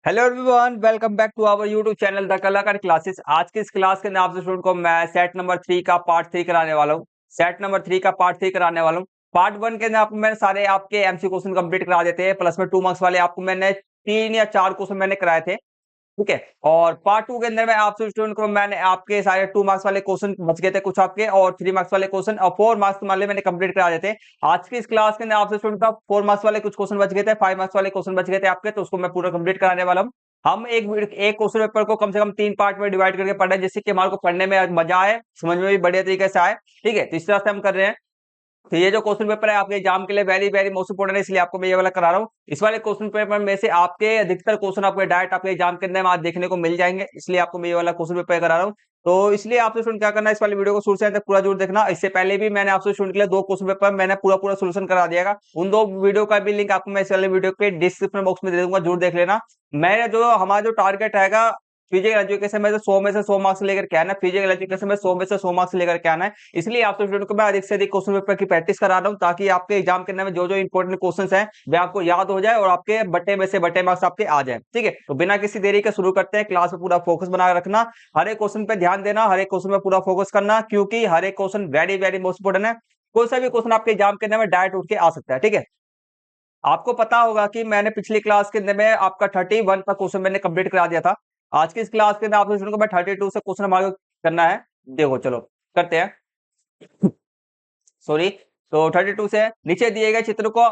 Hello everyone, welcome back to our YouTube channel the Kalakar classes. आज की इस class के अंदर आपसे स्टूडेंट को मैं सेट नंबर 3 का पार्ट 3 कराने वाला हूँ। सेट नंबर 3 का पार्ट 3 कराने वाला हूँ। पार्ट 1 के अंदर आपको मैंने सारे आपके एमसी क्वेश्चन कंप्लीट करा देते हैं, प्लस में 2 मार्क्स वाले आपको मैंने 3 या 4 क्वेश्चन मैंने कराए थे। ठीक है। और पार्ट 2 के अंदर में आपसे स्टूडेंट को मैंने आपके सारे 2 मार्क्स वाले क्वेश्चन बच गए थे कुछ आपके, और 3 मार्क्स वाले क्वेश्चन और 4 मार्क्स वाले मैंने कंप्लीट करा देते हैं। आज की इस क्लास के अंदर आपसे स्टूडेंट का 4 मार्क्स वाले कुछ क्वेश्चन बच गए थे, 5 मार्क्स वाले क्वेश्चन बच गए थे आपके, तो उसको मैं पूरा कंप्लीट कराने वाला हूँ। हम एक क्वेश्चन पेपर को कम से कम 3 पार्ट में डिवाइड करके पढ़ रहे हैं, जिससे कि हमारे को पढ़ने में मजा आए, समझ में भी बढ़िया तरीके से आए। ठीक है, तो इस तरह से हम कर रहे हैं। तो ये जो क्वेश्चन पेपर है आपके एग्जाम के लिए वेरी वेरी मोस्ट इंपोर्टेंट है, इसलिए आपको मैं ये वाला करा रहा हूँ। इस वाले क्वेश्चन पेपर में से आपके अधिकतर क्वेश्चन आपके डायरेक्ट आपके एग्जाम के अंदर आज देखने को मिल जाएंगे, इसलिए आपको मैं ये वाला क्वेश्चन पेपर करा रहा हूँ। तो इसलिए आपसे स्टूडेंट क्या करना है, इस वाले वीडियो को शुरू से अंत तक पूरा जरूर देखना। इससे पहले भी मैंने आपसे स्टूडेंट के लिए 2 क्वेश्चन पेपर मैंने पूरा पूरा सोल्यूशन करा दिया। उन 2 वीडियो का भी लिंक आपको मैं इस वाले वीडियो के डिस्क्रिप्शन बॉक्स में दे दूंगा, जरूर देख लेना। हमारा जो टारगेट रहेगा फिजिकल एजुकेशन में से 100 में से 100 मार्क्स लेकर के आना है। फिजिकल एजुकेशन में 100 में से 100 मार्क्स लेकर के आना है, इसलिए आप स्टूडेंट को मैं अधिक से अधिक क्वेश्चन पेपर की प्रैक्टिस करा रहा हूं, ताकि आपके एग्जाम के अंदर में जो जो इंपॉर्टेंट क्वेश्चंस हैं वे आपको याद हो जाए और आपके बट्टे में से बट्टे मार्क्स आपके आ जाए। ठीक है, तो बिना किसी देरी के शुरू करते हैं। क्लास में पूरा फोकस बना रखना, हर एक क्वेश्चन पे ध्यान देना, हर एक क्वेश्चन में पूरा फोकस करना, क्योंकि हर एक question very very most important है। कोई सा भी क्वेश्चन आपके एग्जाम के अंदर में डायरेक्ट उठ के आ सकता है। ठीक है, आपको पता होगा कि मैंने पिछली क्लास के अंदर में आपका 31 का क्वेश्चन मैंने कंप्लीट करा दिया था। आज की इस क्लास के अंदर आप स्टूडेंट को मैं 32 से क्वेश्चन हमारे करना है। देखो चलो करते हैं। सॉरी। तो 32 से नीचे दिए गए चित्र को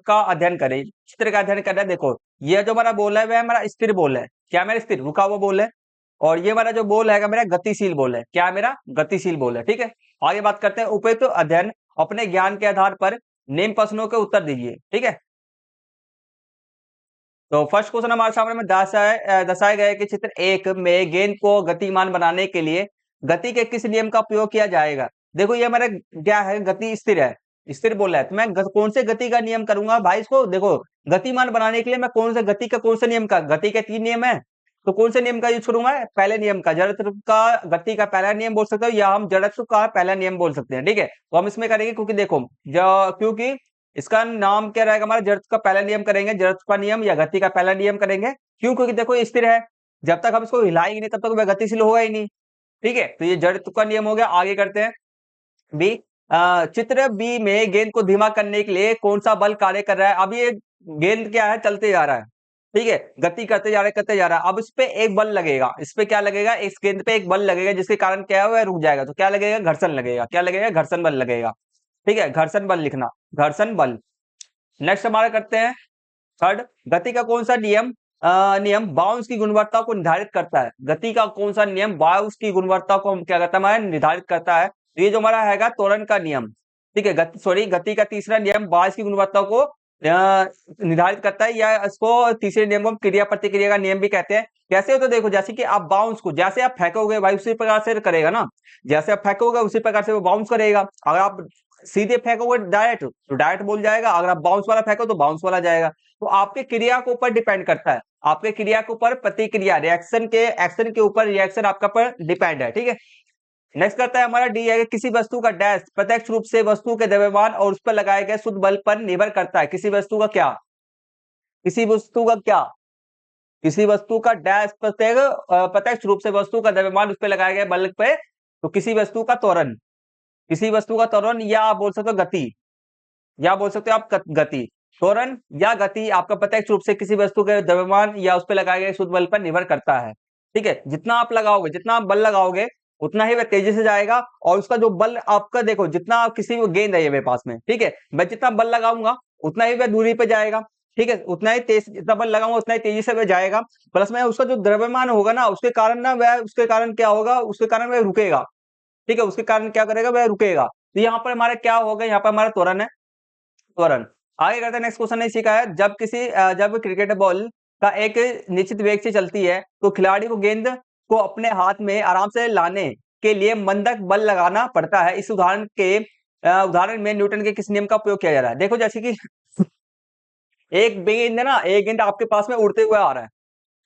का अध्ययन करें। चित्र का अध्ययन करना है। देखो ये जो हमारा बोल है वह हमारा स्थिर बोल है। क्या मेरा स्थिर रुका हुआ बोल है, और ये हमारा जो बोल है मेरा गतिशील बोल है। क्या मेरा गतिशील बोल है। ठीक है, आगे बात करते हैं। उपयुक्त अध्ययन अपने ज्ञान के आधार पर निम्न प्रश्नों के उत्तर दीजिए। ठीक है, तो फर्स्ट क्वेश्चन हमारे सामने में दर्शाया गया है कि चित्र 1 में गेंद को गतिमान बनाने के लिए गति के किस नियम का प्रयोग किया जाएगा। देखो ये हमारा क्या है, गति स्थिर है, स्थिर बोल रहा है, तो मैं कौन से गति का नियम करूंगा भाई। इसको देखो गतिमान बनाने के लिए मैं कौन सा गति का कौन सा नियम का, गति के 3 नियम है, तो कौन से नियम का यूज करूंगा। पहले नियम का, जड़त्व का गति का पहला नियम बोल सकते हो, या हम जड़त्व का पहला नियम बोल सकते हैं। ठीक है, तो हम इसमें करेंगे क्योंकि देखो क्योंकि इसका नाम क्या रहेगा हमारा, जड़त्व का पहला नियम करेंगे, जड़त्व का नियम या गति का पहला नियम करेंगे। क्यों, क्योंकि देखो ये स्थिर है, जब तक हम इसको हिलाएंगे नहीं तब तक वह गतिशील होगा ही नहीं। ठीक है, तो ये जड़त्व का नियम हो गया। आगे करते हैं बी। चित्र बी में गेंद को धीमा करने के लिए कौन सा बल कार्य कर रहा है। अब ये गेंद क्या है, चलते जा रहा है। ठीक है, गति करते जा रहा है, करते जा रहा है। अब इस पे एक बल लगेगा, इस पे क्या लगेगा, इस गेंद पे एक बल लगेगा, जिसके कारण क्या है वह रुक जाएगा। तो क्या लगेगा, घर्षण लगेगा। क्या लगेगा, घर्षण बल लगेगा। ठीक है, घर्षण बल लिखना, घर्षण बल। नेक्स्ट हमारा करते हैं थर्ड। गति का कौन सा नियम बाउंस की गुणवत्ता को निर्धारित करता है। गति का कौन सा नियम बाउंस की गुणवत्ता को क्या करता है, हमारा निर्धारित करता है। तो ये जो हमारा हैगा त्वरण का नियम। ठीक है, गति का तीसरा नियम बाउंस की गुणवत्ता को निर्धारित करता है, या इसको तीसरे नियम को हम क्रिया प्रतिक्रिया का नियम भी कहते हैं। कैसे होता है, देखो जैसे कि आप बाउंस को जैसे आप फेंकोगे भाई उसी प्रकार से करेगा ना, जैसे आप फेंकोगे उसी प्रकार से वो बाउंस करेगा। अगर आप सीधे फेंकोगे डायरेक्ट तो डायरेक्ट बोल जाएगा, अगर आप बाउंस वाला फेंको तो बाउंस वाला जाएगा। तो आपके क्रिया के ऊपर डिपेंड करता है, आपके क्रिया के ऊपर प्रतिक्रिया, रिएक्शन के एक्शन के ऊपर रिएक्शन आपका पर डिपेंड है। ठीक है, नेक्स्ट करता है हमारा डी है कि किसी वस्तु का डैश प्रत्यक्ष रूप से वस्तु के द्रव्यमान और उस पर लगाए गए शुद्ध बल पर निर्भर करता है। किसी वस्तु का क्या, किसी वस्तु का क्या, किसी वस्तु का डैश प्रत्यक्ष रूप से वस्तु का द्रव्यमान उस पर लगाए गए बल पे, तो किसी वस्तु का त्वरण, किसी वस्तु का त्वरण, या आप बोल सकते हो गति, या बोल सकते हो आप गति। त्वरण या गति आपका प्रत्यक्ष रूप से किसी वस्तु के द्रव्यमान या उस पर लगाए गए शुद्ध बल पर निर्भर करता है। ठीक है, जितना आप लगाओगे, जितना आप बल लगाओगे उतना ही वह तेजी से जाएगा, और उसका जो बल आपका देखो, जितना आप किसी को गेंद है ये मेरे पास में, ठीक है, मैं जितना बल लगाऊंगा उतना ही वह दूरी पे जाएगा। ठीक है, उतना ही तेज, जितना बल लगाऊंगा उतना ही तेजी से वह जाएगा। प्लस में उसका जो द्रव्यमान होगा ना, उसके कारण ना वह, उसके कारण क्या होगा, उसके कारण वह रुकेगा। ठीक है, उसके कारण क्या करेगा, वह रुकेगा। तो यहाँ पर हमारा क्या होगा, यहाँ पर हमारा त्वरण है, त्वरण। आगे करते हैं, नेक्स्ट क्वेश्चन ने सीखा है जब क्रिकेट बॉल का एक निश्चित वेग से चलती है तो खिलाड़ी को गेंद को अपने हाथ में आराम से लाने के लिए मंदक बल लगाना पड़ता है। इस उदाहरण में न्यूटन के किस नियम का प्रयोग किया जा रहा है। देखो जैसे कि एक गेंद है ना, एक गेंद आपके पास में उड़ते हुए आ रहा है,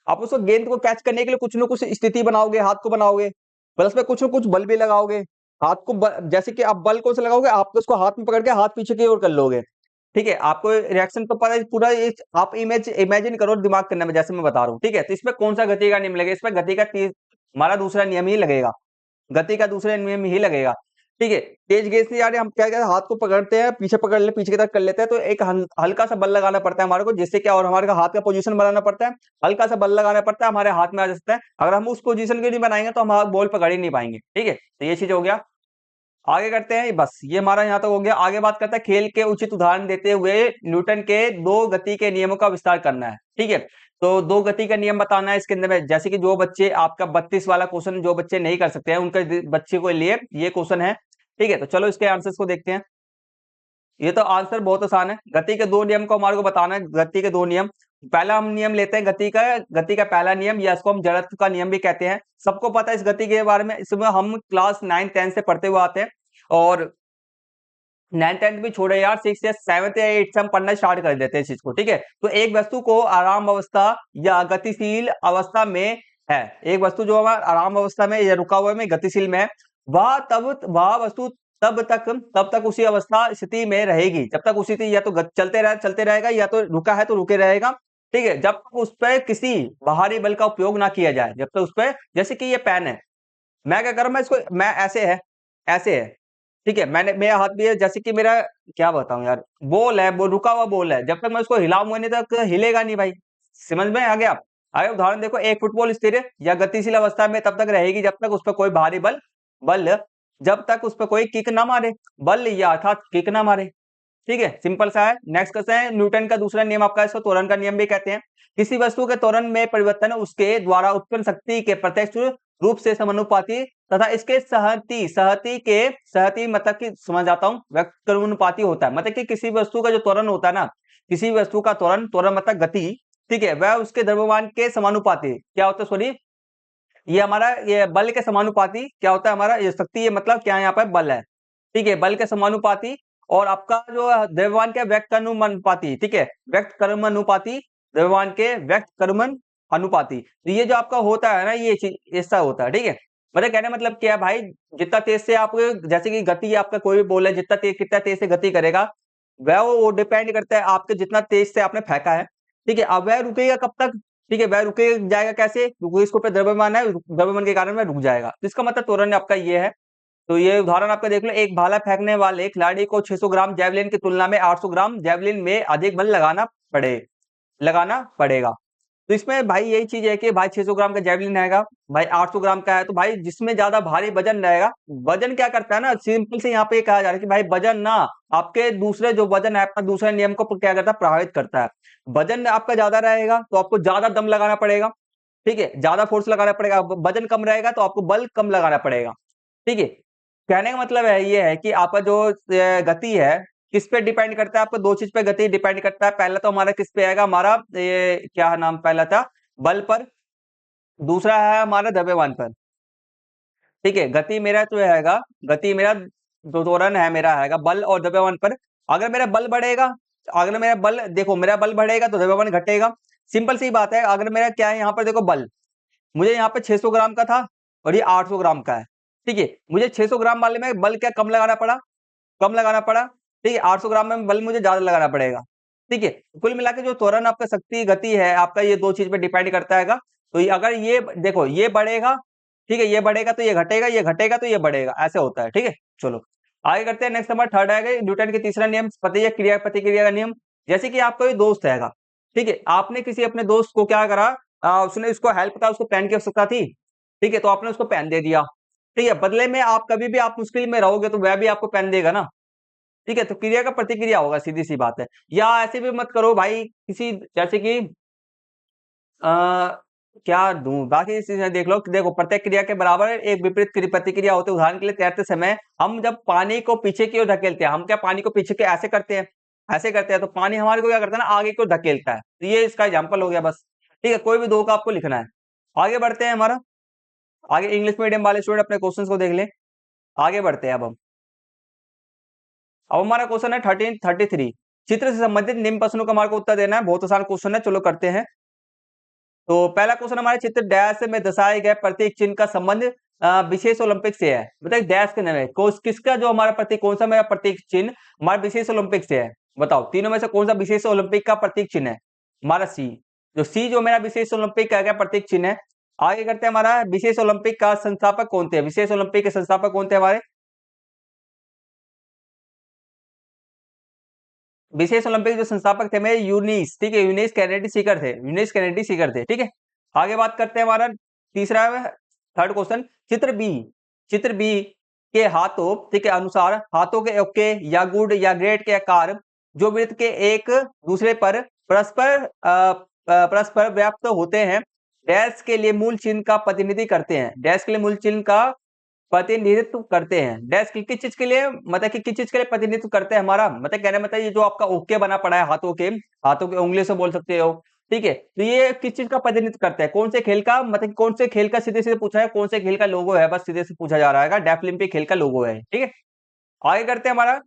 आप उसको गेंद को कैच करने के लिए कुछ ना कुछ स्थिति बनाओगे, हाथ को बनाओगे, प्लस में कुछ ना कुछ बल भी लगाओगे। हाथ को जैसे कि आप बल को से लगाओगे, आप उसको हाथ में पकड़ के हाथ पीछे की ओर कर लोगे। ठीक है, आपको रिएक्शन तो पता है पूरा, आप इमेजिन करो दिमाग करने में, जैसे मैं बता रहा हूँ। ठीक है, तो इसमें कौन सा गति का नियम लगेगा? इसमें गति का हमारा दूसरा नियम ही लगेगा, गति का दूसरा नियम ही लगेगा। ठीक है, तेज गेंद से यार हम क्या कहते हैं, हाथ को पकड़ते हैं, पीछे पकड़ ले, पीछे की तरफ कर लेते हैं, तो एक हल्का सा बल लगाना पड़ता है हमारे को, जिससे क्या, और हमारे हाथ का पोजीशन बनाना पड़ता है, हल्का सा बल लगाना पड़ता है, हमारे हाथ में आ जाता है। अगर हम उस पोजीशन को नहीं बनाएंगे तो हम हाथ बॉल पकड़ ही नहीं पाएंगे। ठीक है, तो ये चीज हो गया। आगे करते हैं, बस ये हमारा यहाँ तक हो गया। आगे बात करते हैं, खेल के उचित उदाहरण देते हुए न्यूटन के दो गति के नियमों का विस्तार करना है। ठीक है, तो दो गति का नियम बताना है इसके अंदर में, जैसे कि जो बच्चे आपका 32 वाला क्वेश्चन जो बच्चे नहीं कर सकते हैं उनके बच्चे को लिए ये क्वेश्चन है। ठीक है, तो चलो इसके आंसर्स को देखते हैं। ये तो आंसर बहुत आसान है, गति के दो नियम को हमारे को बताना है। गति के दो नियम, पहला हम नियम लेते हैं गति का पहला नियम, या इसको हम जड़त्व का नियम भी कहते हैं। सबको पता है इस गति के बारे में, इसमें हम क्लास 9 10 से पढ़ते हुए आते हैं, और 9 10 भी छोड़े यार, 6 या 7 या 8 से हम पढ़ना स्टार्ट कर देते हैं इस चीज को। ठीक है, तो एक वस्तु को आराम अवस्था या गतिशील अवस्था में है, एक वस्तु जो हमारा आराम अवस्था में या रुका हुआ में गतिशील में है, वह वस्तु तब तक उसी अवस्था स्थिति में रहेगी, जब तक उसी या तो चलते रहेगा, या तो रुका है तो रुके रहेगा। ठीक है, जब तक उस पर किसी बाहरी बल का उपयोग ना किया जाए, जब तक उस पर, जैसे कि ये पेन है, मैं क्या करूं, मैं इसको, मैं ऐसे है। ठीक है, मेरा हाथ भी है, जैसे कि मेरा, क्या बताऊं यार, बॉल है, वो रुका हुआ बॉल है, जब तक मैं उसको हिलाऊंगा नहीं तक हिलेगा नहीं भाई। समझ में आ गया? आगे उदाहरण देखो, एक फुटबॉल स्थिर या गतिशील अवस्था में तब तक रहेगी जब तक उस पर कोई भारी बल जब तक उस पर कोई किक ना मारे, बल या अर्थात किक ना मारे। ठीक है, सिंपल सा है। नेक्स्ट क्वेश्चन है, न्यूटन का दूसरा नियम आपका, इसको त्वरण का नियम भी कहते हैं। किसी वस्तु के त्वरण में परिवर्तन उसके द्वारा उत्पन्न शक्ति के प्रत्यक्ष रूप से समानुपाती तथा इसके सहती मतलब कि, समझ आता हूँ, व्यक्तनुपाती होता है। मतलब कि किसी वस्तु का जो त्वरण होता है ना, किसी वस्तु का त्वरण मतलब गति, ठीक है, वह उसके द्रव्यमान के समानुपाती क्या होता है, सॉरी, ये हमारा ये बल के समानुपाती क्या होता है हमारा, ये शक्ति, ये मतलब क्या है, यहाँ पर बल है। ठीक है, बल के समानुपाती, और आपका जो द्रव्यमान के व्यक्त कर्मानुपाती। ठीक है, व्यक्त कर्मानुपाती, द्रव्यमान के व्यक्त कर्मन अनुपाती। तो ये जो आपका होता है ना, ये चीज ऐसा होता है। ठीक है, मतलब कहने का मतलब क्या है भाई, जितना तेज से आप, जैसे कि गति आपका कोई भी बोल है, कितना तेज से गति करेगा, वह वो डिपेंड करता है आपके जितना तेज से आपने फेंका है। ठीक है, अब वह रुकेगा कब तक? ठीक है, वह रुके जाएगा कैसे, क्योंकि इसके ऊपर द्रव्यमान है, द्रव्यमान के कारण वह रुक जाएगा। तो इसका मतलब त्वरण आपका ये है। तो ये उदाहरण आपका देख लो, एक भाला फेंकने वाले खिलाड़ी को 600 ग्राम जैवलिन की तुलना में 800 ग्राम जैवलिन में अधिक बल लगाना पड़ेगा। तो इसमें भाई यही चीज है कि भाई 600 ग्राम का जैवलिन रहेगा, भाई 800 ग्राम का है, तो भाई जिसमें ज्यादा भारी वजन रहेगा, वजन क्या करता है ना, सिंपल से यहाँ पे कहा जा रहा है कि भाई वजन ना आपके दूसरे जो वजन है अपना, दूसरे नियम को क्या करता है, प्रभावित करता है। वजन आपका ज्यादा रहेगा तो आपको ज्यादा दम लगाना पड़ेगा। ठीक है, ज्यादा फोर्स लगाना पड़ेगा। वजन कम रहेगा तो आपको बल कम लगाना पड़ेगा। ठीक है, कहने का मतलब है ये है कि आपका जो गति है किस पे डिपेंड करता है, आपको दो चीज पे गति डिपेंड करता है। पहला तो हमारा किस पे आएगा, हमारा ये क्या नाम पहला था, बल पर। दूसरा है हमारा द्रव्यमान पर। ठीक है, गति मेरा जो हैगा, गति मेरा जो त्वरण है मेरा हैगा बल और द्रव्यमान पर। अगर मेरा बल बढ़ेगा, अगर मेरा बल, देखो मेरा बल बढ़ेगा तो द्रव्यमान घटेगा। सिंपल सी बात है। अगर मेरा क्या है यहाँ पर, देखो बल मुझे यहाँ पे 600 ग्राम का था और ये 800 ग्राम का है। ठीक है, मुझे 600 ग्राम वाले में बल क्या कम लगाना पड़ा। ठीक है, 800 ग्राम में बल मुझे ज्यादा लगाना पड़ेगा। ठीक है, कुल मिला के जो त्वरण आपका शक्ति गति है आपका, ये दो चीज पे डिपेंड करता है। तो अगर ये देखो ये बढ़ेगा, ठीक है, ये बढ़ेगा तो ये घटेगा, ये घटेगा तो ये बढ़ेगा, ऐसे होता है। ठीक है, चलो आगे करते हैं। नेक्स्ट नंबर थर्ड आएगा न्यूटन के तीसरा नियम, पति क्रिया प्रतिक्रिया का नियम। जैसे कि आपका ये दोस्त हैगा, ठीक है, आपने किसी अपने दोस्त को क्या करा, उसने उसको हेल्प था, उसको पेन की आवश्यकता थी। ठीक है, तो आपने उसको पेन दे दिया। ठीक है, बदले में आप कभी भी आप मुश्किल में रहोगे तो वह भी आपको पेन देगा ना। ठीक है, तो क्रिया का प्रतिक्रिया होगा, सीधी सी बात है। या ऐसे भी मत करो भाई, किसी जैसे कि क्या दूं, बाकी चीजें देख लो। देखो प्रत्येक क्रिया के बराबर एक विपरीत प्रतिक्रिया होती है। उदाहरण के लिए तैरते समय हम जब पानी को पीछे की ओर धकेलते हैं, हम क्या पानी को पीछे के ऐसे करते हैं, तो पानी हमारे को क्या करता है ना, आगे की ओर धकेलता है। तो ये इसका एग्जाम्पल हो गया बस। ठीक है, कोई भी दो का आपको लिखना है। आगे बढ़ते हैं, हमारा आगे इंग्लिश मीडियम वाले स्टूडेंट अपने क्वेश्चंस को देख लें। आगे बढ़ते हैं अब हमारा क्वेश्चन है 1333। चित्र से संबंधित निम्न प्रश्नों का हमारे को उत्तर देना है। बहुत आसान क्वेश्चन है, चलो करते हैं। तो पहला क्वेश्चन हमारे चित्र डैश में दर्शाए गए प्रतीक चिन्ह का संबंध विशेष ओलंपिक से है। बताइए डैश के नाम है किसका जो हमारा प्रतीक, कौन सा मेरा प्रतीक चिन्ह हमारा विशेष ओलंपिक से है। बताओ तीनों में से कौन सा विशेष ओलंपिक का प्रतीक चिन्ह है? हमारा सी। जो मेरा विशेष ओलंपिक का क्या प्रतीक चिन्ह है। आगे करते हैं, हमारा विशेष ओलंपिक का संस्थापक कौन थे? विशेष ओलंपिक के संस्थापक कौन थे हमारे? विशेष ओलंपिक जो संस्थापक थे मेरे यूनिस, ठीक है, यूनिस कैनेडी सीकर थे, यूनिस कैनेडी सीकर थे, ठीक है। आगे बात करते हैं, हमारा तीसरा थर्ड क्वेश्चन, चित्र बी के हाथों, ठीक है, अनुसार हाथों के ओके या गुड या ग्रेट के आकार जो वृत्त के एक दूसरे पर परस्पर व्याप्त होते हैं, डैश के लिए मूल चिन्ह का प्रतिनिधि करते हैं, डैश के लिए मूल चिन्ह का प्रतिनिधित्व करते हैं। डैश किस चीज के लिए, मतलब कि किस चीज के लिए प्रतिनिधित्व करते हैं हमारा, मतलब कहने मतलब ये जो आपका ओके बना पड़ा है हाथों के उंगली से बोल सकते हो, ठीक है। तो ये किस चीज का प्रतिनिधित्व करता है, कौन से खेल का, मतलब कौन से खेल का सीधे सीधे पूछा है, कौन से खेल का लोगो है, बस सीधे से पूछा जा रहा है, डेफलिम्पिक खेल का लोगो है, ठीक है। आगे करते हैं, हमारा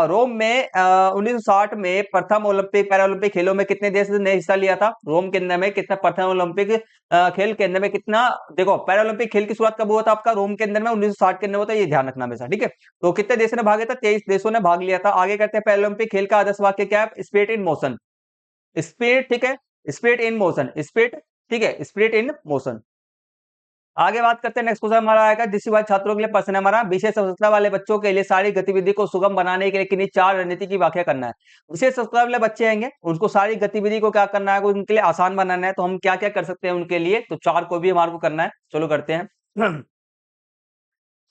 रोम में 1960 में प्रथम ओलंपिक पैरालंपिक खेलों में कितने देश ने हिस्सा लिया था? रोम के अंदर में कितना प्रथम ओलंपिक खेल के अंदर में कितना, देखो पैरालंपिक खेल की शुरुआत कब हुआ था आपका? रोम के अंदर में 1960 के अंदर हुआ था, ये ध्यान रखना हमेशा, ठीक है। तो कितने देशों ने भाग लिया था? 23 देशों ने भाग लिया था। आगे करते हैं, पैरालंपिक खेल का आदर्श वाक्य क्या है? स्पिरिट इन मोशन, स्पिरिट, ठीक है, स्पिरिट इन मोशन, स्पिरिट, ठीक है, स्पिरिट इन मोशन। आगे बात करते हैं, नेक्स्ट क्वेश्चन हमारा आएगा दृष्टिबाधित छात्रों के लिए प्रश्न है हमारा, विशेष आवश्यकता वाले बच्चों के लिए सारी गतिविधि को सुगम बनाने के लिए किन्हीं 4 रणनीति की व्याख्या करना है। विशेष आवश्यकता वाले बच्चे आएंगे, उनको सारी गतिविधि को क्या करना है, उनके लिए आसान बनाना है, तो हम क्या क्या कर सकते हैं उनके लिए, तो 4 को भी हमारे को करना है, चलो करते हैं।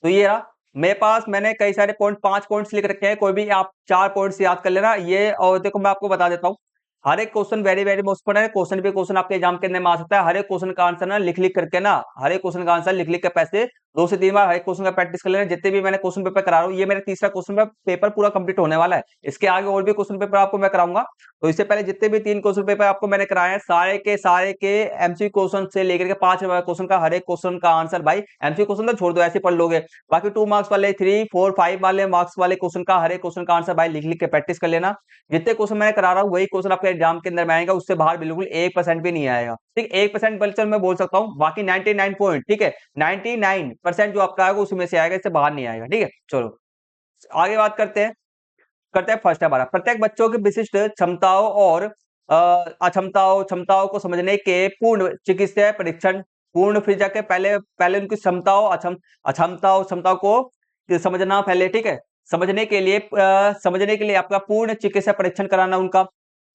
तो ये रहा मेरे पास, मैंने कई सारे पॉइंट 5 पॉइंट्स लिख रखे हैं, कोई भी आप 4 पॉइंट्स याद कर लेना ये। और देखो मैं आपको बता देता हूँ, हर एक question very very most important है, क्वेश्चन पे क्वेश्चन आपके एग्जाम के अंदर में आ सकता है। हर एक क्वेश्चन का आंसर ना लिख लिख करके ना, हर एक क्वेश्चन का आंसर लिख लिख के पैसे 2 से 3 बार हर एक क्वेश्चन का प्रैक्टिस कर लेना। जितने भी मैंने क्वेश्चन पेपर करा रहा हूँ, ये मेरा तीसरा क्वेश्चन पेपर पूरा कंप्लीट होने वाला है, इसके आगे और भी क्वेश्चन पेपर आपको मैं कराऊंगा। तो इससे पहले जितने भी 3 क्वेश्चन पेपर आपको मैंने कराए हैं, सारे के एमसी क्वेश्चन से लेकर के 5 क्वेश्चन का हर एक क्वेश्चन का आंसर, भाई एमसी क्वेश्चन तो छोड़ दो, ऐसे पढ़ लोगे, बाकी 2 मार्क्स वाले, 3, 4, 5 वाले मार्क्स वाले क्वेश्चन का हर एक क्वेश्चन का आंसर भाई लिख लिख के प्रैक्टिस कर लेना। जितने क्वेश्चन मैं करा रहा हूँ वही क्वेश्चन आपके एग्जाम के अंदर में आएगा, उससे बाहर बिल्कुल 1% भी नहीं आएगा, ठीक, 1% बल्कि मैं बोल सकता हूँ, बाकी 99 पॉइंट, ठीक है, 99% जो आपका आएगा उसमें से आएगा, इससे बाहर नहीं आएगा, ठीक है। चलो आगे बात करते हैं फर्स्ट हमारा, प्रत्येक बच्चों की विशिष्ट क्षमताओं और क्षमताओं को समझने के पूर्ण चिकित्सा परीक्षण, पूर्ण फिर जाके पहले पहले उनकी क्षमताओं को समझना पहले, ठीक है, समझने के लिए आपका पूर्ण चिकित्सा परीक्षण कराना उनका,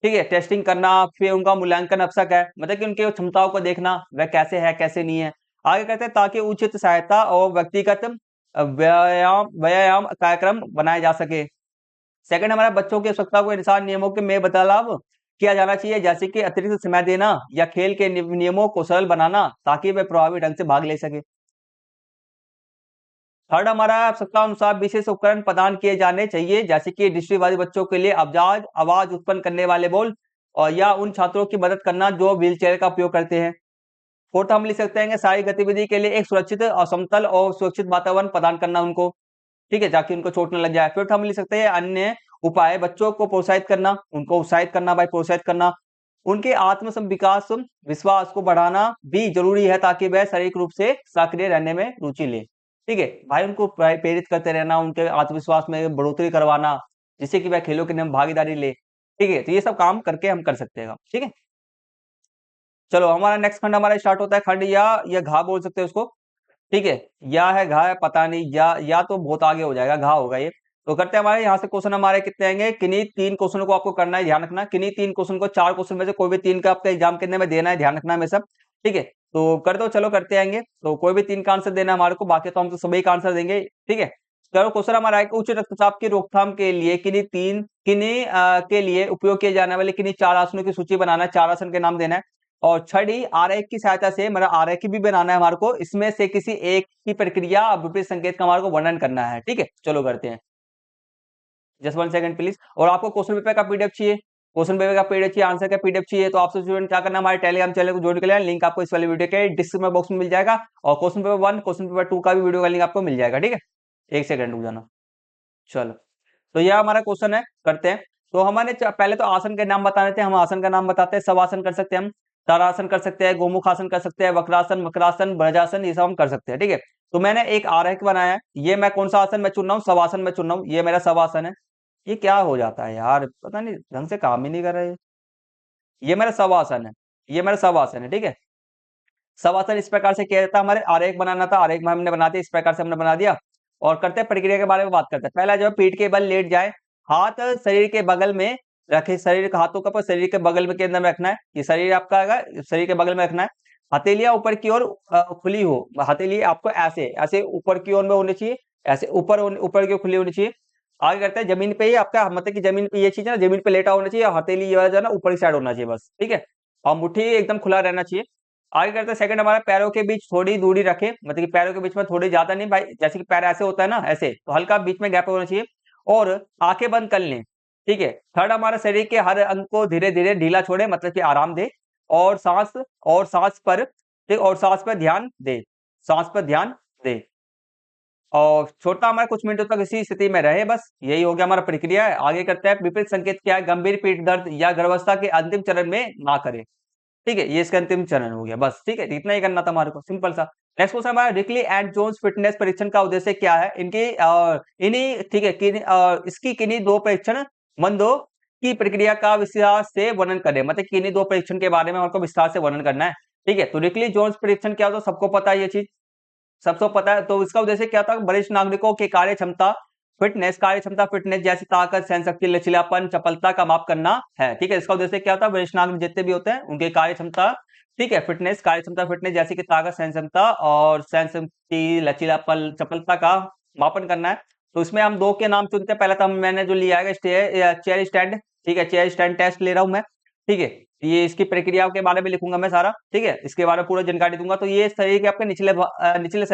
ठीक है, टेस्टिंग करना, फिर उनका मूल्यांकन आवश्यक है, मतलब कि उनकी क्षमताओं को देखना वह कैसे है कैसे नहीं है। आगे कहते हैं ताकि उचित सहायता और व्यक्तिगत व्यायाम कार्यक्रम बनाए जा सके। सेकंड हमारा बच्चों की आवश्यकता के अनुसार नियमों के में बदलाव किया जाना चाहिए, जैसे कि अतिरिक्त समय देना या खेल के नियमों को सरल बनाना ताकि वे प्रभावी ढंग से भाग ले सके। थर्ड हमारा आवश्यकता अनुसार विशेष उपकरण प्रदान किए जाने चाहिए, जैसे कि दृष्टिबाधित बच्चों के लिए आवाज उत्पन्न करने वाले बोल, और या उन छात्रों की मदद करना जो व्हील चेयर का उपयोग करते हैं। फोर्थ हम लिख सकते हैं सारी गतिविधि के लिए एक सुरक्षित और समतल और सुरक्षित वातावरण प्रदान करना उनको, ठीक है, ताकि उनको चोट न लग जाए। फिर हम लिख सकते हैं अन्य उपाय, बच्चों को प्रोत्साहित करना, उनको उत्साहित करना, भाई प्रोत्साहित करना, उनके विकास विश्वास को बढ़ाना भी जरूरी है ताकि वह शारीरिक रूप से सक्रिय रहने में रुचि ले, ठीक है, भाई उनको प्रेरित करते रहना, उनके आत्मविश्वास में बढ़ोतरी करवाना, जिससे कि वह खेलों के में भागीदारी ले, ठीक है। तो ये सब काम करके हम कर सकते हैं, ठीक है। चलो हमारा नेक्स्ट खंड हमारा स्टार्ट होता है, खंड या घा बोल सकते हैं उसको, ठीक है, या है घा है पता नहीं, या तो बहुत आगे हो जाएगा, घा होगा ये। तो करते हैं, हमारे यहाँ से क्वेश्चन हमारे कितने आएंगे, किन्हीं 3 क्वेश्चन को आपको करना है, ध्यान रखना, किन्हीं 3 क्वेश्चन को 4 क्वेश्चन में से कोई भी 3 का आपके एग्जाम के अंदर में देना है, ध्यान रखना हमें सब, ठीक है। तो कर दो, चलो करते आएंगे, तो कोई भी 3 का आंसर देना हमारे को, बाकी तो हम तो सभी का आंसर देंगे, ठीक है। चलो क्वेश्चन हमारा है उच्च रक्तचाप की रोकथाम के लिए किन्हीं के लिए उपयोग किए जाने वाले किन्हीं 4 आसनों की सूची बनाना है, 4 आसन के नाम देना है, और छठी आरेख की सहायता से, मतलब आरेख भी बनाना है हमारे को, इसमें से किसी एक की प्रक्रिया और विपरीत संकेत का हमारे को वर्णन करना है, ठीक है। चलो करते हैं, जस्ट 1 सेकंड प्लीज। और आपको क्वेश्चन पेपर का पीडीएफ चाहिए, क्वेश्चन पेपर का पीडीएफ चाहिए, आंसर का पीडीएफ चाहिए, तो आपसे स्टूडेंट क्या करना है, हमारे टेलीग्राम चैनल को ज्वाइन कर लेना, लिंक आपको इस वाले वीडियो के डिस्क्रिप्शन बॉक्स में मिल जाएगा, और क्वेश्चन पेपर 1 क्वेश्चन पेपर 2 का भी वीडियो का लिंक आपको मिल जाएगा, ठीक है। 1 सेकंड रुक जाना। चलो तो यह हमारा क्वेश्चन है, करते हैं। तो हमारे पहले तो आसन के नाम बताने थे, हम आसन का नाम बताते हैं, शवासन कर सकते हैं हम, तारासन कर सकते हैं, गोमुख आसन कर सकते हैं, वक्रासन, मकरासन, ब्रजासन, ये सब हम कर सकते हैं, ठीक है। तो मैंने एक आरेख बनाया है, ये मैं कौन सा आसन में चुन रहा हूँ, शवासन में चुन रहा हूँ, ये मेरा शवासन है, ये क्या हो जाता है यार, पता नहीं ढंग से काम ही नहीं कर रहे। ये मेरा शवासन है, ये मेरा शवासन है, ठीक है। शवासन इस प्रकार से किया जाता है, हमारे आरेख बनाना था, आरेख में हमने बना दिया, इस प्रकार से हमने बना दिया। और करते हैं प्रक्रिया के बारे में बात करते हैं। पहला जो है पीठ के बल लेट जाए, हाथ शरीर के बगल में रखे, शरीर के हाथों का शरीर के बगल में के अंदर में रखना है, ये शरीर आपका आएगा, शरीर के बगल में रखना है। हथेलियां ऊपर की ओर खुली हो, हथेली आपको ऐसे ऐसे ऊपर की ओर में होनी चाहिए, ऐसे ऊपर की ओर खुली होनी चाहिए। आगे करते हैं जमीन पे ही आपका, मतलब कि जमीन पे ये चीज है ना, जमीन पे लेटा होना चाहिए, हथेली ये वाला जो है ना ऊपर की साइड होना चाहिए बस, ठीक है। और मुट्ठी एकदम खुला रहना चाहिए। आगे करते हैं सेकंड, हमारा पैरों के बीच थोड़ी दूरी रखे, मतलब कि पैरों के बीच में थोड़ी ज्यादा नहीं भाई, जैसे कि पैर ऐसे होता है ना, ऐसे तो हल्का बीच में गैप होना चाहिए। और आंखें बंद कर लें, ठीक है। थर्ड, हमारा शरीर के हर अंग को धीरे धीरे ढीला छोड़े, मतलब कि आराम दे। और सांस, और सांस पर, ठीक, और सांस पर ध्यान दे, सांस पर ध्यान दे। और छोटा हमारा कुछ मिनटों तक इसी स्थिति में रहे, बस यही हो गया हमारा प्रक्रिया है। आगे करते हैं विपरीत संकेत क्या है, गंभीर पीठ दर्द या गर्भावस्था के अंतिम चरण में ना करें, ठीक है। ये इसका अंतिम चरण हो गया बस, ठीक है, इतना ही करना था हमारे को, सिंपल सा। नेक्स्ट क्वेश्चन हमारा, रिकली एंड जोन्स फिटनेस परीक्षण का उद्देश्य क्या है, इनकी इन्हीं, ठीक है, इसकी किन्हीं दो परीक्षण मंदों की प्रक्रिया का विस्तार से वर्णन करें, मतलब किन्हीं दो परीक्षण के बारे में हमको विस्तार से वर्णन करना है, ठीक है। तो रिकली जोन्स परीक्षण क्या होता है, सबको पता है ये चीज, सबको पता है। तो इसका उद्देश्य क्या था, वरिष्ठ नागरिकों की कार्य क्षमता फिटनेस जैसी ताकत, सहन शक्ति, लचीलापन, चपलता का माप करना है, ठीक है। इसका उद्देश्य क्या था, वरिष्ठ नागरिक जितने भी होते हैं उनकी कार्य क्षमता, ठीक है, फिटनेस जैसी कि ताकत, सहन क्षमता और सहन शक्ति, लचीलापन, चपलता का मापन करना है। तो इसमें हम दो के नाम चुनते हैं। पहला तो मैंने जो लिया है चेयर स्टैंड, ठीक है, चेयर स्टैंड टेस्ट ले रहा हूं मैं, ठीक है। ये इसकी प्रक्रिया के बारे में लिखूंगा मैं सारा, ठीक है, इसके बारे में पूरा जानकारी दूंगा। तो ये शरीर के आपके निचले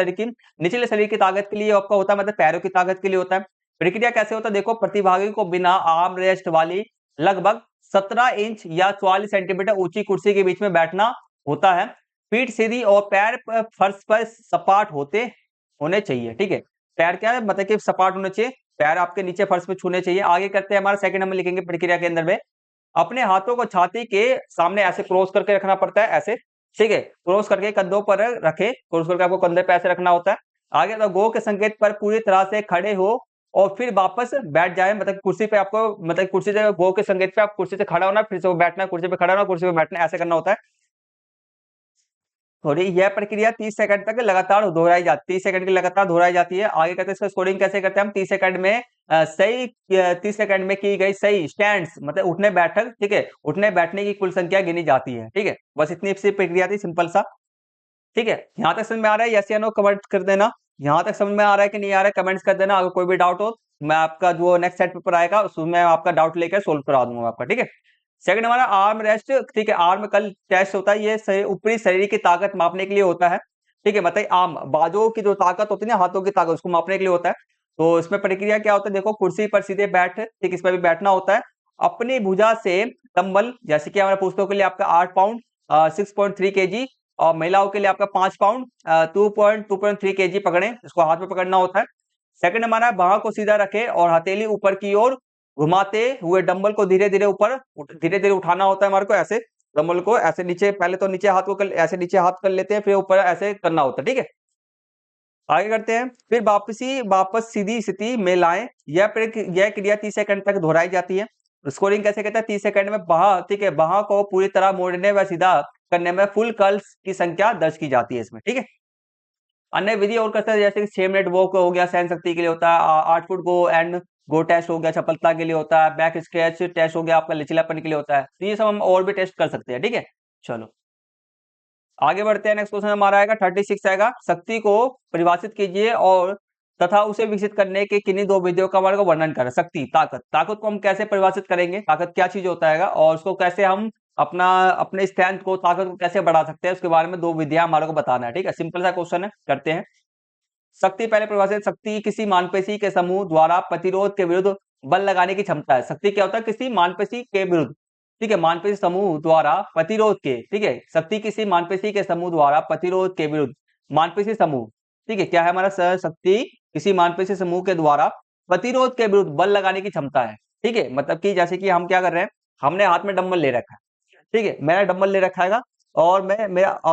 शरीर की ताकत के लिए आपका होता है, मतलब पैरों की ताकत के लिए होता है। प्रक्रिया कैसे होता है, देखो, प्रतिभागी को बिना आर्म रेस्ट वाली लगभग 17 इंच या 44 सेंटीमीटर ऊंची कुर्सी के बीच में बैठना होता है। पीठ सीधी और पैर फर्श पर सपाट होने चाहिए, ठीक है। पैर क्या है, मतलब कि सपाट होने चाहिए, पैर आपके नीचे फर्श पे छूने चाहिए। आगे करते हैं, हमारा सेकंड हम लिखेंगे प्रक्रिया के अंदर में, अपने हाथों को छाती के सामने ऐसे क्रॉस करके रखना पड़ता है, ऐसे, ठीक है, क्रॉस करके कंधों पर रखे, क्रॉस करके आपको कंधे पे ऐसे रखना होता है। आगे तो गो के संकेत पर पूरी तरह से खड़े हो और फिर वापस बैठ जाए, मतलब कुर्सी पे आपको, मतलब कुर्सी से गो के संकेत पे आप कुर्सी से खड़ा होना, फिर से वो बैठना, कुर्सी पे खड़ा होना, कुर्सी पे बैठना, ऐसे करना होता है। थोड़ी यह प्रक्रिया 30 सेकंड तक लगातार दोहराई जाती है, 30 सेकंड की लगातार दोहराई जाती है। आगे कहते हैं इसका स्कोरिंग कैसे करते हैं हम, 30 सेकंड में सही 30 सेकंड में की गई सही स्टैंड्स, मतलब उठने बैठक, ठीक है, उठने बैठने की कुल संख्या गिनी जाती है, ठीक है। बस इतनी सी प्रक्रिया थी, सिंपल सा, ठीक है। यहाँ तक समझ में आ रहा है, यस या नो कमेंट कर देना। यहाँ तक समझ में आ रहा है कि नहीं आ रहा है, कमेंट्स कर देना। अगर कोई भी डाउट हो, मैं आपका जो नेक्स्ट सेट पेपर आएगा उसमें आपका डाउट लेकर सोल्व करा दूंगा आपका, ठीक है। सेकंड हमारा आर्म रेस्ट, ठीक है, आर्म कल टेस्ट होता है, ये ऊपरी शरीर की ताकत मापने के लिए होता है, ठीक है, मतलब आर्म बाजू की जो ताकत होती है ना, हाथों की ताकत, उसको मापने के लिए होता है। तो इसमें प्रक्रिया क्या होता है, देखो, कुर्सी पर सीधे बैठ, ठीक, इस पर भी बैठना होता है। अपनी भुजा से डंबल, जैसे कि हमारे पुरुषों के लिए आपका 8 पाउंड 6.3 kg, और महिलाओं के लिए आपका 5 पाउंड 2.3 kg पकड़े, इसको हाथ में पकड़ना होता है। सेकंड हमारा, बाह को सीधा रखे और हथेली ऊपर की ओर घुमाते हुए डंबल को धीरे धीरे उठाना होता है हमारे को, ऐसे डंबल को ऐसे नीचे, पहले तो नीचे हाथ को ऐसे नीचे हाथ कर लेते हैं, फिर ऊपर ऐसे करना होता है, ठीक है। आगे करते हैं, फिर वापस सीधी स्थिति में लाएं। यह क्रिया 30 सेकंड तक दोहराई जाती है। स्कोरिंग कैसे कहते हैं, 30 सेकंड में बाह, ठीक है, बाह को पूरी तरह मोड़ने व सीधा करने में फुल कर्ल्स की संख्या दर्ज की जाती है इसमें, ठीक है। अन्य विधि और करते हैं, जैसे कि 6 मिनट वॉक हो गया, सहन शक्ति के लिए होता है, 8 फुट गो टेस्ट हो गया, चपलता के लिए होता है, बैक स्ट्रेच टेस्ट हो गया, आपका लचीलापन के लिए होता है। तो ये सब हम और भी टेस्ट कर सकते हैं, ठीक है। चलो आगे बढ़ते हैं, नेक्स्ट क्वेश्चन हमारा आएगा 36 आएगा, शक्ति को परिभाषित कीजिए और तथा उसे विकसित करने के किन्हीं दो विधियों का हमारे को वर्णन करें। शक्ति, ताकत को हम कैसे परिभाषित करेंगे, ताकत क्या चीज होता है, और उसको कैसे हम अपने स्ट्रेंथ को, ताकत को कैसे बढ़ा सकते हैं, उसके बारे में दो विधियां हमारे को बताना है, ठीक है। सिंपल सा क्वेश्चन है, करते हैं। शक्ति, पहले परिभाषित, शक्ति किसी मांसपेशी के समूह द्वारा प्रतिरोध के विरुद्ध बल लगाने की क्षमता है। शक्ति क्या होता है, किसी मांसपेशी के विरुद्ध, ठीक है, मांसपेशी समूह द्वारा प्रतिरोध के, ठीक है, शक्ति किसी मांसपेशी के समूह द्वारा प्रतिरोध के विरुद्ध, मांसपेशी समूह, ठीक है, क्या है हमारा शक्ति किसी मांसपेशी समूह के द्वारा प्रतिरोध के विरुद्ध बल लगाने की क्षमता है, ठीक है। मतलब कि जैसे कि हम क्या कर रहे हैं, हमने हाथ में डंबल ले रखा है, ठीक है, मैंने डंबल ले रखा है, और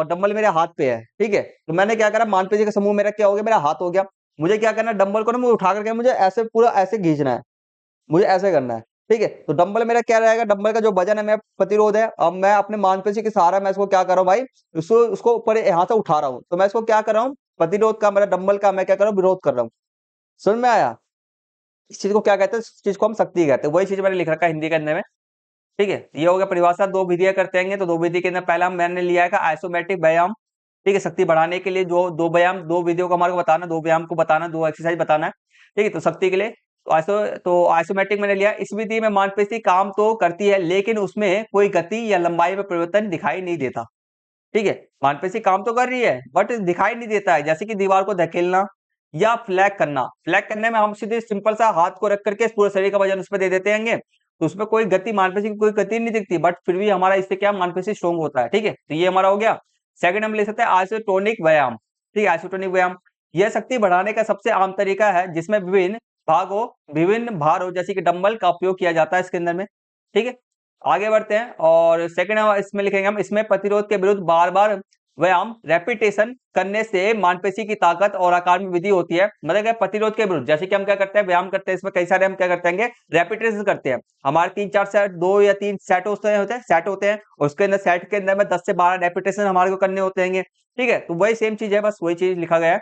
डंबल मेरे हाथ पे है, ठीक है। तो मैंने क्या करा, मांसपेशी का समूह मेरा क्या हो गया, मेरा हाथ हो गया। मुझे क्या करना है, डंबल को ना मुझे उठा करके मुझे ऐसे पूरा ऐसे खींचना है, मुझे ऐसे करना है, ठीक है। तो डंबल मेरा क्या रहेगा, डंबल का जो वजन है, मेरा प्रतिरोध है। अब मैं अपने मांसपेशी के सहारा मैं इसको क्या कर रहा हूँ भाई, उसको ऊपर यहाँ से उठा रहा हूँ। तो मैं इसको क्या कर रहा हूँ, प्रतिरोध का, मेरा डंबल का मैं क्या कर रहा हूँ, विरोध कर रहा हूँ। समझ में आया? इस चीज को क्या कहते हैं, इस चीज को हम शक्ति कहते हैं। वही चीज मैंने लिख रखा है हिंदी के अंदर में, ठीक है। ये हो गया परिभाषा। दो विधियां करते हैं, तो दो विधि के अंदर पहला मैंने लिया है आइसोमेट्रिक व्यायाम, ठीक है। शक्ति बढ़ाने के लिए जो दो व्यायाम, दो विधियों को हमारे को बताना, दो व्यायाम को बताना, दो एक्सरसाइज बताना है, ठीक है। तो शक्ति के लिए तो आइसोमेट्रिक मैंने लिया। इस विधि में मांसपेशी काम तो करती है, लेकिन उसमें कोई गति या लंबाई में परिवर्तन दिखाई नहीं देता, ठीक है। मांसपेशी काम तो कर रही है बट दिखाई नहीं देता है। जैसे कि दीवार को धकेलना या फ्लैग करना, फ्लैग करने में हम सीधे सिंपल सा हाथ को रख करके पूरे शरीर का वजन उस पर दे देते हैं, तो उसमें कोई गति, मांसपेशी की कोई गति नहीं दिखती, बट फिर भी हमारा इससे क्या, मांसपेशी स्ट्रोंग होता है, ठीक है। तो ये हमारा हो गया। सेकंड हम ले सकते हैं आइसोटोनिक व्यायाम, ठीक है। आइसोटोनिक व्यायाम यह शक्ति बढ़ाने का सबसे आम तरीका है, जिसमें विभिन्न भार हो, जैसे कि डंबल का उपयोग किया जाता है इसके अंदर में, ठीक है। आगे बढ़ते हैं और सेकंड इसमें लिखेंगे हम, इसमें प्रतिरोध के विरुद्ध बार बार व्यायाम रेपिटेशन करने से मांसपेशी की ताकत और आकार में वृद्धि होती है। मतलब क्या, प्रतिरोध के विरुद्ध, जैसे कि हम क्या करते हैं, व्यायाम करते हैं, इसमें कई सारे हम क्या करते हैं, रेपिटेशन करते हैं। हमारे 3-4 सेट, 2 या 3 सेट होते हैं, उसके अंदर सेट के अंदर में 10 से 12 रेपिटेशन हमारे को करने होते हैं, ठीक है। तो वही सेम चीज है, बस वही चीज लिखा गया है।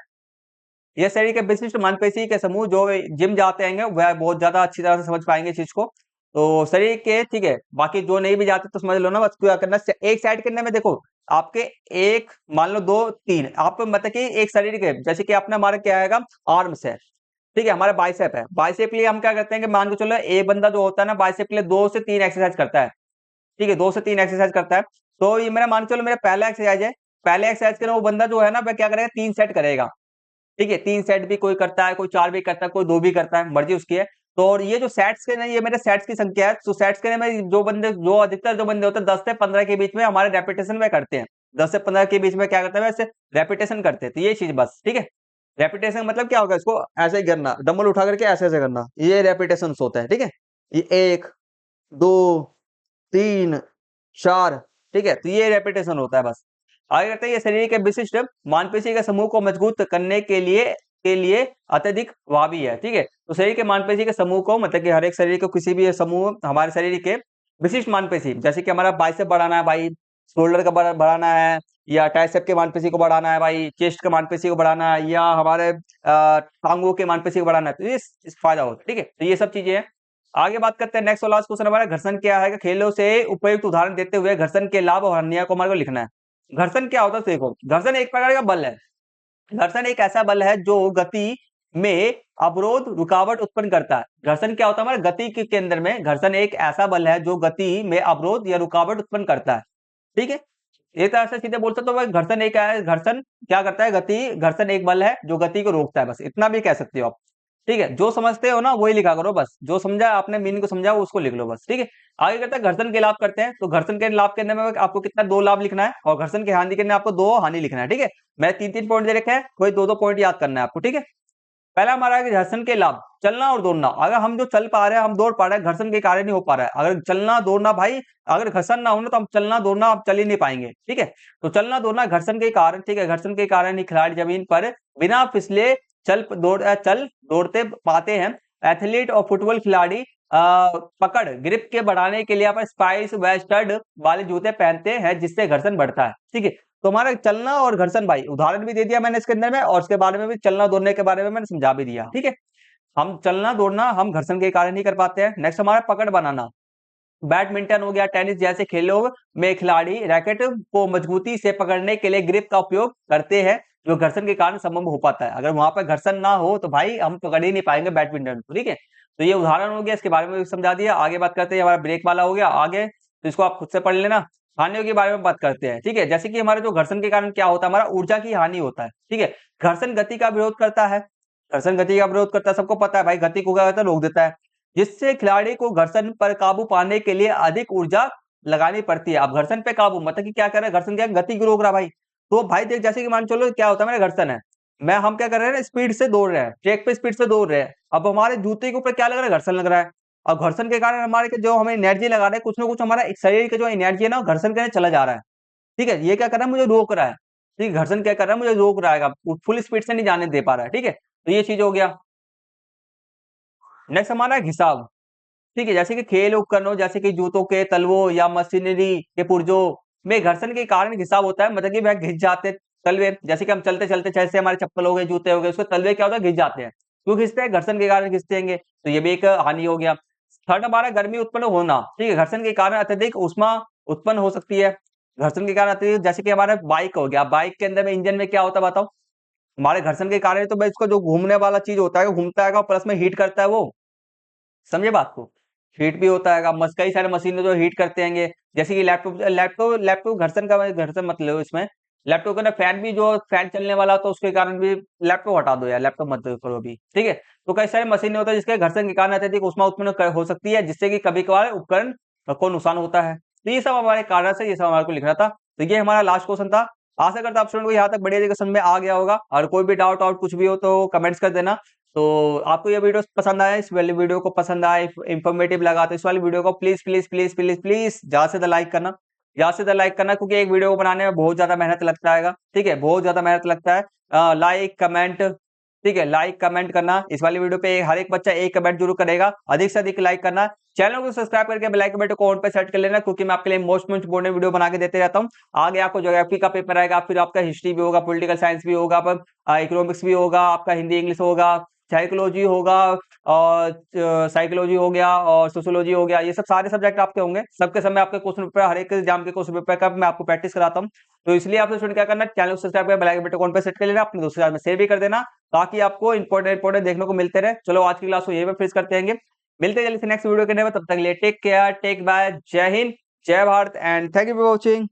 ये शरीर के विशिष्ट मांसपेशी के समूह जो जिम जाते हैं वह बहुत ज्यादा अच्छी तरह से समझ पाएंगे इस चीज को। तो शरीर के, ठीक है, बाकी जो नहीं भी जाते तो समझ लो ना, बस क्या करना, एक साइड करने में देखो आपके एक, मान लो 2-3 आप मतलब कि एक शरीर के, जैसे कि अपने हमारे क्या आएगा, आर्म्स है, ठीक है, हमारा बाइसेप है। बाइसेप के लिए हम क्या करते हैं कि मान के चलो एक बंदा जो होता है ना, बाइसेप के लिए 2 से 3 एक्सरसाइज करता है, ठीक है, 2 से 3 एक्सरसाइज करता है। तो ये मेरा मान के चलो मेरा पहला एक्सरसाइज है, पहले एक्सरसाइज के लिए वो बंदा जो है ना, वह क्या करेगा, 3 सेट करेगा, ठीक है। 3 सेट भी कोई करता है, कोई 4 भी करता है, कोई 2 भी करता है, मर्जी उसकी है। तो और ये जो सेट्स के नहीं, ये मेरे सेट्स की संख्या है। तो सेट्स के में जो अधिकतर जो बंदे होते हैं 10 से 15 के बीच में हमारे रेपिटेशन में करते हैं। 10 से 15 के बीच में क्या करते हैं, वैसे रेपिटेशन करते हैं। तो ये चीज बस, ठीक है। रेपिटेशन मतलब क्या होगा, इसको ऐसे ही करना, डंबल उठा करके ऐसे ऐसे करना, ये रेपिटेशन होता है, ठीक है। ये 1, 2, 3, 4, ठीक है। तो ये रेपिटेशन होता है बस। आगे करते हैं, ये शरीर के विशिष्ट मांसपेशी के समूह को मजबूत करने के लिए अत्यधिक प्रभावी है, ठीक है। तो शरीर के मांसपेशी के समूह को, मतलब कि हर एक शरीर के किसी भी समूह, हमारे शरीर के विशिष्ट मांसपेशी, जैसे कि हमारा बाइसेप बढ़ाना है भाई, शोल्डर का बढ़ाना है, या ट्राइसेप के मांसपेशी को बढ़ाना है भाई, चेस्ट के मांसपेशी को बढ़ाना है, या हमारे टांगों के मांसपेशी को बढ़ाना है, तो ये फायदा होता है, ठीक है। तो ये सब चीजें हैं। आगे बात करते हैं, नेक्स्ट वाला क्वेश्चन हमारा घर्षण क्या है, कि खेलों से उपयुक्त उदाहरण देते हुए घर्षण के लाभ और हानियों को हमारे को लिखना है। घर्षण क्या होता है, देखो, घर्षण एक प्रकार का बल है। घर्षण एक ऐसा बल है जो गति में अवरोध, रुकावट उत्पन्न करता है। घर्षण क्या होता है, हमारे गति के अंदर में घर्षण एक ऐसा बल है जो गति में अवरोध या रुकावट उत्पन्न करता है, ठीक है। एक तरह से सीधे बोल सकते हो भाई, घर्षण एक है, घर्षण क्या करता है, घर्षण एक बल है जो गति को रोकता है, बस इतना भी कह सकते हो आप, ठीक है। जो समझते हो ना वही लिखा करो, बस जो समझा आपने, मीनिंग को समझा उसको लिख लो बस, ठीक है। आगे करते हैं, घर्षण के लाभ करते हैं। तो घर्षण के लाभ के अंदर में आपको कितना, 2 लाभ लिखना है, और घर्षण के हानि के अंदर आपको 2 हानि लिखना है, ठीक है। मैं 3-3 पॉइंट दे रखे हैं, कोई 2-2 पॉइंट याद करना है आपको, ठीक है। पहला हमारा है कि घर्षण के लाभ, चलना और दौड़ना। अगर हम जो चल पा रहे हैं, हम दौड़ पा रहे हैं, घर्षण के कारण नहीं हो पा रहा है। अगर चलना दौड़ना भाई, अगर घर्षण ना हो ना, तो हम चलना दौड़ना आप चल ही नहीं पाएंगे, ठीक है। तो चलना दौड़ना घर्षण के कारण, ठीक है, घर्षण के कारण ही खिलाड़ी जमीन पर बिना फिसले चल दौड़ते पाते हैं। एथलीट और फुटबॉल खिलाड़ी पकड़ ग्रिप के बढ़ाने के लिए आप स्पाइस व स्टड वाले जूते पहनते हैं, जिससे घर्षण बढ़ता है, ठीक है। तो हमारा चलना और घर्षण, भाई उदाहरण भी दे दिया मैंने इसके अंदर में, और उसके बारे में भी, चलना दौड़ने के बारे में मैंने समझा भी दिया, ठीक है। हम चलना दौड़ना हम घर्षण के कारण ही कर पाते हैं। नेक्स्ट हमारा पकड़ बनाना। बैडमिंटन हो गया, टेनिस जैसे खेलों में खिलाड़ी रैकेट को मजबूती से पकड़ने के लिए ग्रिप का उपयोग करते हैं, जो घर्षण के कारण संभव हो पाता है। अगर वहां पर घर्षण ना हो तो भाई हम पकड़ ही नहीं पाएंगे बैडमिंटन को, ठीक है। तो ये उदाहरण हो गया, इसके बारे में भी समझा दिया। आगे बात करते हैं, हमारा ब्रेक वाला हो गया आगे, तो इसको आप खुद से पढ़ लेना। हानियों के बारे में बात करते हैं, ठीक है। जैसे कि हमारे जो घर्षण के कारण क्या होता है, हमारा ऊर्जा की हानि होता है, ठीक है। घर्षण गति का विरोध करता है, घर्षण गति का विरोध करता है, सबको पता है भाई, गति को क्या करता है, रोक देता है, जिससे खिलाड़ी को घर्षण पर काबू पाने के लिए अधिक ऊर्जा लगानी पड़ती है। अब घर्षण पे काबू मतलब कि क्या कर रहा है, घर्षण क्या है, गति को रोक रहा है भाई। तो भाई देख, जैसे कि मान चलो क्या होता है, मेरा घर्षण है, मैं हम क्या कर रहे हैं, स्पीड से दौड़ रहे हैं, ट्रैक पे स्पीड से दौड़ रहे हैं। अब हमारे जूते के ऊपर क्या लग रहा है, घर्षण लग रहा है। और घर्षण के कारण हमारे जो हमें एनर्जी लगा रहे हैं, कुछ ना कुछ हमारा शरीर का जो एनर्जी है ना, घर्षण करने चला जा रहा है, ठीक है। ये क्या कर रहा है, मुझे रोक रहा है, ठीक है। घर्षण क्या कर रहा है, मुझे रोक रहा है, फुल स्पीड से नहीं जाने दे पा रहा है, ठीक है। तो ये चीज हो गया। नेक्स्ट हमारा है हिसाब। ठीक है, जैसे कि खेल उपकरणों जैसे कि जूतों के तलवों या मशीनरी के पुर्जों में घर्षण के कारण घिसाव होता है, मतलब कि वह घिस जाते हैं तलवे, जैसे कि हम चलते चलते जैसे हमारे चप्पल हो गए, जूते हो गए, उसके तलवे क्या होता है, घिस जाते हैं। क्यों घिसते हैं? घर्षण के कारण घिसते हैं, तो ये भी एक हानि हो गया। थर्ड हमारा गर्मी उत्पन्न होना, ठीक है, घर्षण के कारण अत्यधिक ऊष्मा उत्पन्न हो सकती है। घर्षण के कारण अत्यधिक, जैसे कि हमारा बाइक हो गया, बाइक के अंदर में इंजन में क्या होता है बताओ? हमारे घर्षण के कारण तो भाई इसका जो घूमने वाला चीज होता है वो घूमता है, प्लस में हीट करता है वो, समझे बात को? हीट भी होता है, कई सारे मशीन जो हीट करते हैं, जैसे कि लैपटॉप घर्षण का, घर्षण मतलब इसमें लैपटॉप के अंदर फैन भी, जो फैन चलने वाला तो उसके कारण भी लैपटॉप हटा दो यार, लैपटॉप मत करो अभी, ठीक है। तो कई सारे मशीन होता है जिसके घर्षण के कारण अत्यधिक ऊष्मा उत्पन्न हो सकती है, जिससे कि कभी कभार उपकरण को नुकसान होता है। तो ये सब हमारे कारण से, ये सब हमारे को लिखना था। तो ये हमारा लास्ट क्वेश्चन था। आशा करता हूँ आप स्टूडेंट को यहाँ तक बढ़िया तरीके से समझ में आ गया होगा, और कोई भी डाउट आउट कुछ भी हो तो कमेंट्स कर देना। तो आपको ये वीडियो पसंद आया, इस वाली वीडियो को पसंद आए, इंफॉर्मेटिव लगा तो इस वाली वीडियो को please please please please please ज्यादा से ज्यादा लाइक करना, ज्यादा से ज्यादा लाइक करना, क्योंकि एक वीडियो को बनाने में बहुत ज्यादा मेहनत लगता है, ठीक है, बहुत ज्यादा मेहनत लगता है। लाइक कमेंट, ठीक है, लाइक कमेंट करना, इस वाली वीडियो पे हर एक बच्चा एक कमेंट जरूर करेगा, अधिक से अधिक लाइक करना। चैनल को सब्सक्राइब करके बेल आइकन बटन को ऑन पे सेट कर लेना, क्योंकि मैं आपके लिए मोस्ट इंपोर्टेंट वीडियो बना के देते रहता हूँ। आगे आपको ज्योग्राफी का पेपर आएगा, फिर आपका हिस्ट्री भी होगा, पॉलिटिकल साइंस भी होगा, इकोनॉमिक्स भी होगा, आपका हिंदी इंग्लिश होगा, साइकोलॉजी होगा, और साइकोलॉजी हो गया, और सोशियोलॉजी हो गया, ये सब सारे सब्जेक्ट आपके होंगे। सबके समय आपके क्वेश्चन पेपर, हर एक एग्जाम के क्वेश्चन पेपर का मैं आपको प्रैक्टिस कराता हूँ। तो इसलिए आपसे स्टूडेंट क्या करना, चैनल को सब्सक्राइब कर बेल आइकन बटन को ऑन पे सेट कर लेना, अपने दोस्तों के साथ में शेयर भी कर देना, ताकि आपको इंपॉर्टेंट देखने को मिलते रहे। चलो आज की क्लास को यही पे फिनिश करते हैं, मिलते हैं जल्दी से नेक्स्ट वीडियो के लिए। तब तक के लिए टेक केयर, टेक बाय, जय हिंद, जय Bharat, and thank you for watching.